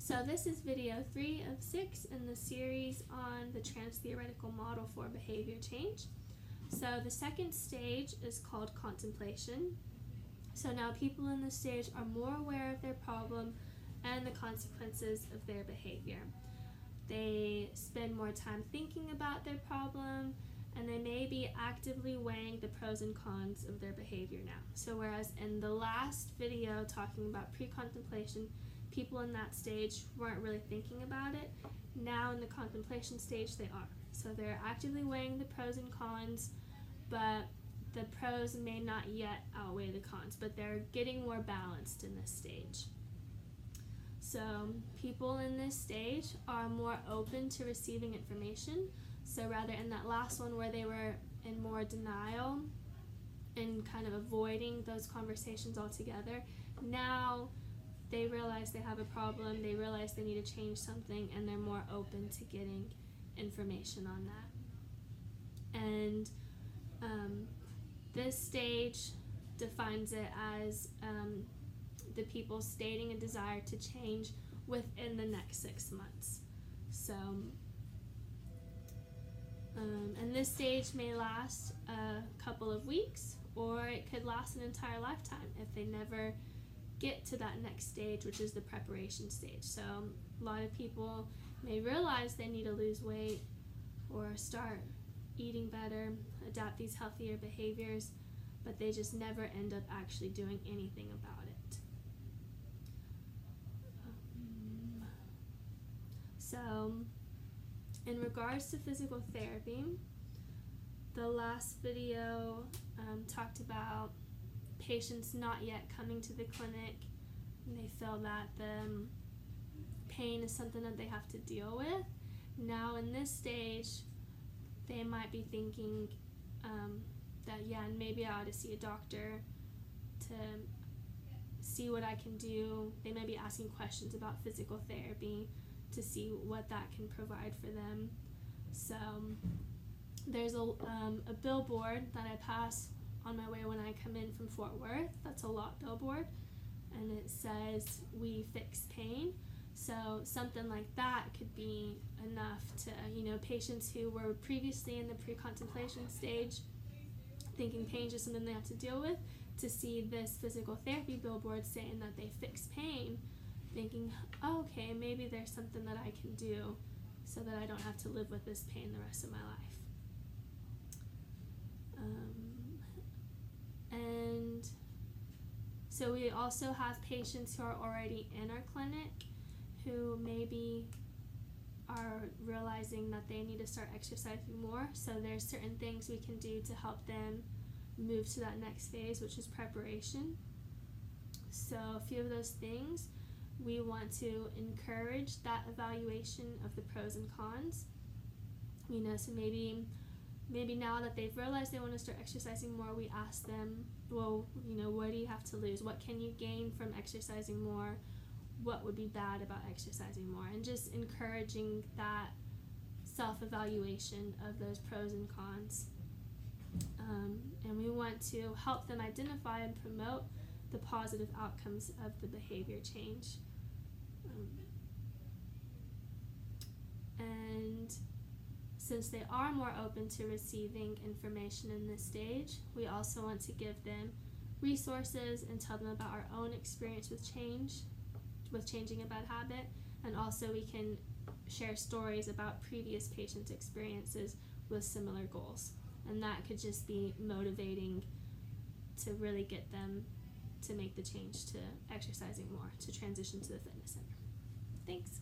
So this is video 3 of 6 in the series on the trans-theoretical model for behavior change. So the second stage is called contemplation. So now people in this stage are more aware of their problem and the consequences of their behavior. They spend more time thinking about their problem, and they may be actively weighing the pros and cons of their behavior now. So whereas in the last video talking about pre-contemplation, people in that stage weren't really thinking about it, now in the contemplation stage they are. So they're actively weighing the pros and cons, but the pros may not yet outweigh the cons, but they're getting more balanced in this stage. So people in this stage are more open to receiving information. So rather in that last one where they were in more denial and kind of avoiding those conversations altogether, now they realize they have a problem, they realize they need to change something, and they're more open to getting information on that. And this stage defines it as the people stating a desire to change within the next 6 months. So, and this stage may last a couple of weeks, or it could last an entire lifetime if they never get to that next stage, which is the preparation stage. So a lot of people may realize they need to lose weight or start eating better, adapt these healthier behaviors, but they just never end up actually doing anything about it. So in regards to physical therapy, the last video talked about patients not yet coming to the clinic, and they feel that the pain is something that they have to deal with. Now in this stage, they might be thinking that, yeah, maybe I ought to see a doctor to see what I can do. They may be asking questions about physical therapy to see what that can provide for them. So there's a billboard that I pass on my way when I come in from Fort Worth. That's a lot billboard, and it says "We fix pain." So something like that could be enough to, patients who were previously in the pre-contemplation stage thinking pain is just something they have to deal with, to see this physical therapy billboard saying that they fix pain, thinking, oh, okay, maybe there's something that I can do so that I don't have to live with this pain the rest of my life. And so we also have patients who are already in our clinic who maybe are realizing that they need to start exercising more. So there's certain things we can do to help them move to that next phase, which is preparation. So a few of those things, we want to encourage that evaluation of the pros and cons. So maybe now that they've realized they want to start exercising more, we ask them, well, what do you have to lose? What can you gain from exercising more? What would be bad about exercising more? And just encouraging that self-evaluation of those pros and cons. And we want to help them identify and promote the positive outcomes of the behavior change. And since they are more open to receiving information in this stage, we also want to give them resources and tell them about our own experience with changing a bad habit, and also we can share stories about previous patients' experiences with similar goals, and that could just be motivating to really get them to make the change to exercising more, to transition to the fitness center. Thanks.